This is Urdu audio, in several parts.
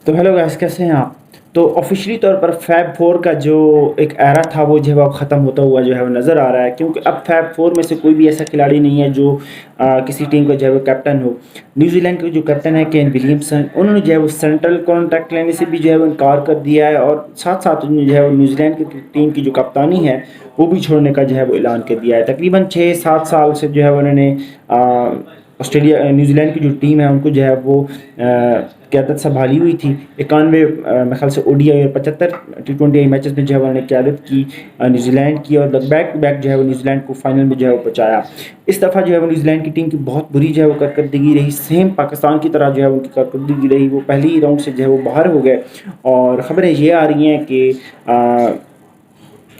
تو ہیلو گائس، کیسے ہیں آپ؟ تو آفیشلی طور پر فیب فور کا جو ایک ایرا تھا وہ جو ہے وہ ختم ہوتا ہوا جو ہے وہ نظر آ رہا ہے، کیونکہ اب فیب فور میں سے کوئی بھی ایسا کھلاڑی نہیں ہے جو کسی ٹیم کا جو ہے وہ کیپٹن ہو۔ نیوزی لینڈ کے جو کیپٹن ہے کین ولیمسن، انہوں نے جو ہے وہ سینٹرل کانٹریکٹ لینے سے بھی جو ہے وہ انکار کر دیا ہے، اور ساتھ ساتھ انہوں نے جو ہے وہ نیوزی لینڈ کی ٹیم کی جو کپتانی ہے وہ بھی چھوڑنے کا جو ہے وہ اعلان کر دیا ہے۔ تقریباً 6-7 سال سے جو ہے انہوں نے نیوزی لینڈ کی جو ٹیم ہے ان کو جو ہے وہ قیادت سنبھالی ہوئی تھی۔ 91 میرے خیال سے ODI اور 75 T20 میچز میں جو ہے انہوں نے قیادت کی نیوزی لینڈ کی، اور بیک ٹو بیک جو ہے وہ نیوزی لینڈ کو فائنل میں جو ہے وہ پہنچایا۔ اس دفعہ جو ہے وہ نیوزی لینڈ کی ٹیم کی بہت بری جو ہے وہ کارکردگی رہی، سیم پاکستان کی طرح جو ہے ان کی کارکردگی رہی۔ وہ پہلی ہی راؤنڈ سے جو ہے وہ باہر ہو گئے، اور خبریں یہ آ رہی ہیں کہ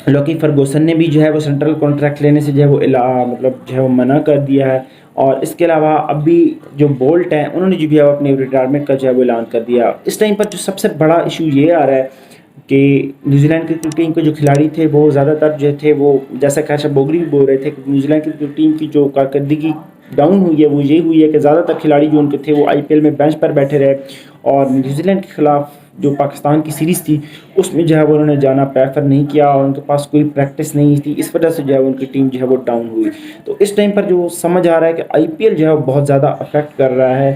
لوکی فرگوسن نے بھی جو ہے وہ سینٹرل کانٹریکٹ لینے سے جو ہے وہ مطلب جو ہے وہ منع کر دیا ہے، اور اس کے علاوہ اب بھی جو بولٹ ہیں انہوں نے جو بھی ہے اپنے ریٹائرمنٹ کا جو ہے وہ اعلان کر دیا۔ اس ٹائم پر جو سب سے بڑا ایشو یہ آ رہا ہے کہ نیوزی لینڈ کرکٹ ٹیم کے جو کھلاڑی تھے وہ زیادہ تر جو تھے وہ، جیسا کہ اشرف بوگری بھی بول رہے تھے کہ نیوزی لینڈ کرکٹ ٹیم کی جو کارکردگی ڈاؤن ہوئی ہے وہ یہ ہوئی ہے کہ زیادہ تر کھلاڑی جو ان کے تھے وہ IPL میں بینچ پر بیٹھے رہے، اور نیوزی لینڈ کے خلاف جو پاکستان کی سیریز تھی اس میں جو ہے وہ انہوں نے جانا پریفر نہیں کیا، اور ان کے پاس کوئی پریکٹس نہیں تھی، اس وجہ سے جو ہے ان کی ٹیم جو ہے وہ ڈاؤن ہوئی۔ تو اس ٹائم پر جو سمجھ آ رہا ہے کہ IPL جو ہے وہ بہت زیادہ افیکٹ کر رہا ہے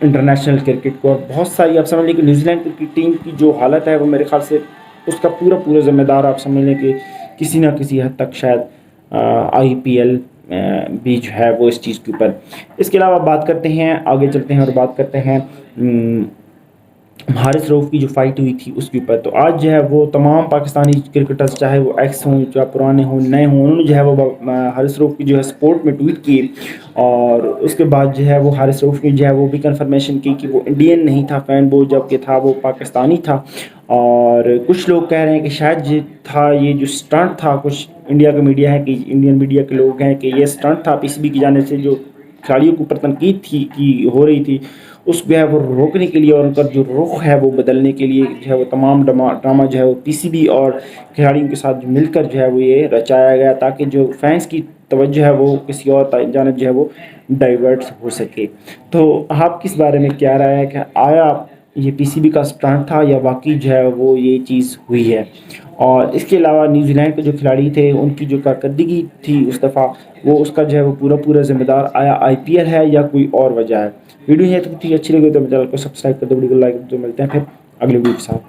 انٹرنیشنل کرکٹ کو، اور بہت ساری آپ سمجھ لیں کہ نیوزی لینڈ کرکٹ ٹیم کی جو حالت ہے وہ میرے خیال سے اس کا پورا ذمہ دار آپ سمجھ لیں کہ کسی نہ کسی حد تک شاید IPL بھی جو ہے وہ اس چیز کے اوپر۔ اس کے علاوہ بات کرتے ہیں، آگے چلتے ہیں اور بات کرتے ہیں حارث رؤف کی جو فائٹ ہوئی تھی اس کے اوپر۔ تو آج جو ہے وہ تمام پاکستانی کرکٹرز، چاہے وہ ایکس ہوں یا پرانے ہوں نئے ہوں، انہوں نے جو ہے وہ حارث رؤف کی جو ہے سپورٹ میں ٹویٹ کی، اور اس کے بعد جو ہے وہ حارث رؤف کی جو ہے وہ بھی کنفرمیشن کی کہ وہ انڈین نہیں تھا فین بوائے، جب کہ تھا وہ پاکستانی تھا۔ اور کچھ لوگ کہہ رہے ہیں کہ شاید یہ تھا، یہ جو سٹنٹ تھا، کچھ انڈیا کا میڈیا ہے کہ انڈین میڈیا کے لوگ ہیں کہ یہ سٹنٹ تھا PCB کی جانب سے، جو کھلاڑیوں کے اوپر تنقید تھی کی ہو رہی تھی اس جو ہے وہ روکنے کے لیے، اور ان کا جو رخ ہے وہ بدلنے کے لیے جو ہے وہ تمام ڈرامہ جو ہے وہ PCB اور کھلاڑیوں کے ساتھ مل کر جو ہے وہ یہ رچایا گیا، تاکہ جو فینس کی توجہ ہے وہ کسی اور جانب جو ہے وہ ڈائیورٹ ہو سکے۔ تو آپ کس بارے میں کیا رائے ہے کہ آیا یہ PCB کا سٹنٹ تھا یا واقعی جو ہے وہ یہ چیز ہوئی ہے؟ اور اس کے علاوہ نیوزی لینڈ کے جو کھلاڑی تھے ان کی جو کارکردگی تھی اس دفعہ، وہ اس کا جو ہے وہ پورا ذمہ دار آیا IPL ہے یا کوئی اور وجہ ہے؟ ویڈیو یہ تھی اچھی لگی تو چینل کو سبسکرائب کر دو، ویڈیو کو لائک کر دو۔ ملتے ہیں پھر اگلے ویڈیو کے ساتھ۔